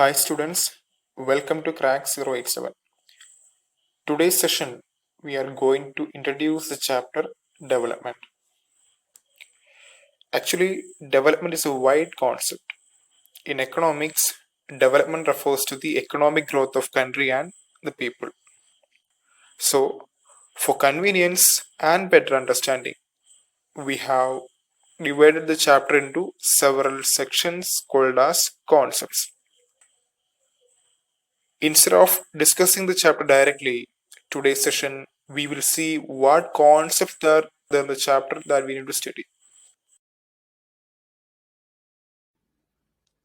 Hi students, welcome to Crack 087. Today's session we are going to introduce the chapter development. Actually, development is a wide concept. In economics, development refers to the economic growth of country and the people. So, for convenience and better understanding, we have divided the chapter into several sections called as concepts. Instead of discussing the chapter directly, today's session we will see what concepts are there in the chapter that we need to study.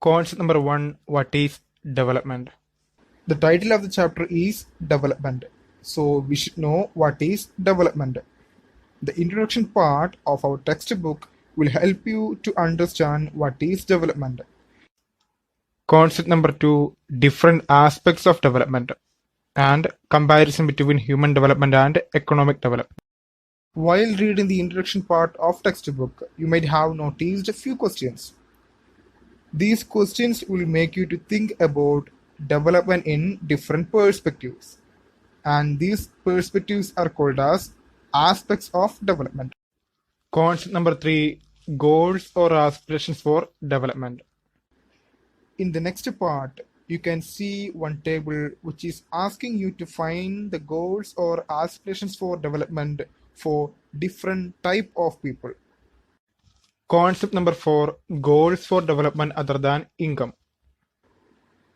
Concept number 1. What is development? The title of the chapter is Development. So we should know what is development. The introduction part of our textbook will help you to understand what is development. Concept number 2. Different aspects of development and comparison between human development and economic development. While reading the introduction part of textbook, you might have noticed a few questions. These questions will make you to think about development in different perspectives, and these perspectives are called as aspects of development. Concept number 3. Goals or aspirations for development. In the next part, you can see one table which is asking you to find the goals or aspirations for development for different type of people. Concept number 4. Goals for development other than income.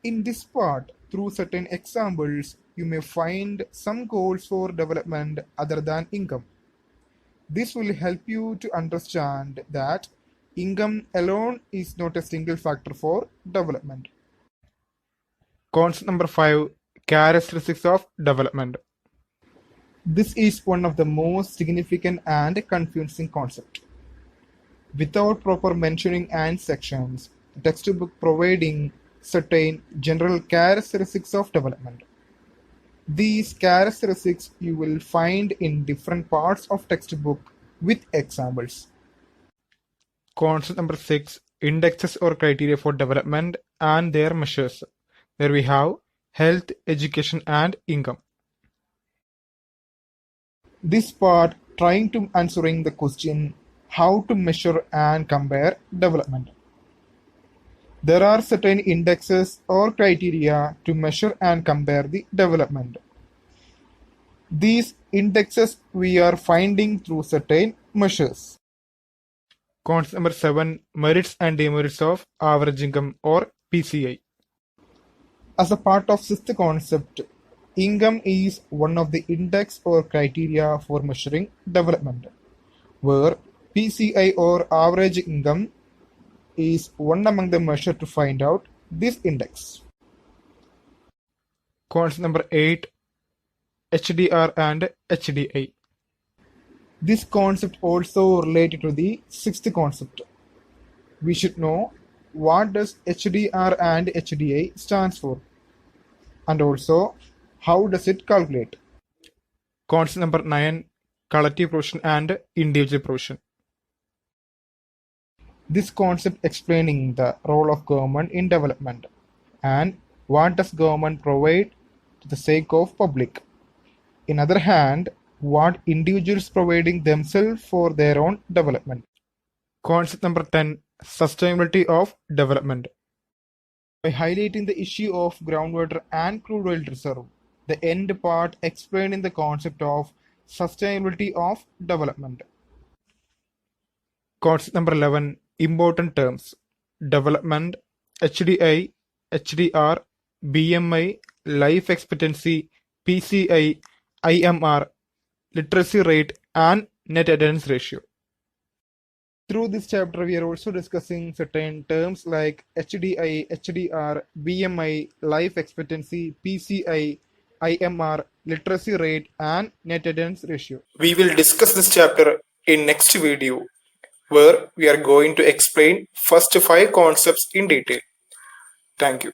In this part, through certain examples, you may find some goals for development other than income. This will help you to understand that income alone is not a single factor for development. Concept number 5. Characteristics of development. This is one of the most significant and confusing concepts. Without proper mentioning and sections, the textbook providing certain general characteristics of development. These characteristics you will find in different parts of textbook with examples. Concept number 6. Indexes or criteria for development and their measures. There we have health, education and income. This part trying to answering the question how to measure and compare development. There are certain indexes or criteria to measure and compare the development. These indexes we are finding through certain measures. Concept number 7. Merits and demerits of average income or PCI. As a part of sixth concept, income is one of the index or criteria for measuring development, where PCI or average income is one among the measures to find out this index. Concept number 8. HDR and HDI. This concept also related to the sixth concept. We should know what does HDR and HDI stands for, and also how does it calculate. Concept number 9. Collective provision and individual provision. This concept explaining the role of government in development and what does government provide to the sake of public. In other hand, what individuals providing themselves for their own development. Concept number 10. Sustainability of development. By highlighting the issue of groundwater and crude oil reserve, the end part explaining the concept of sustainability of development. Concept number 11. Important terms. Development, HDI, HDR, BMI, life expectancy, PCI, IMR, literacy rate and net attendance ratio. Through this chapter, we are also discussing certain terms like HDI, HDR, BMI, life expectancy, PCI, IMR, literacy rate and net attendance ratio. We will discuss this chapter in next video where we are going to explain first 5 concepts in detail. Thank you.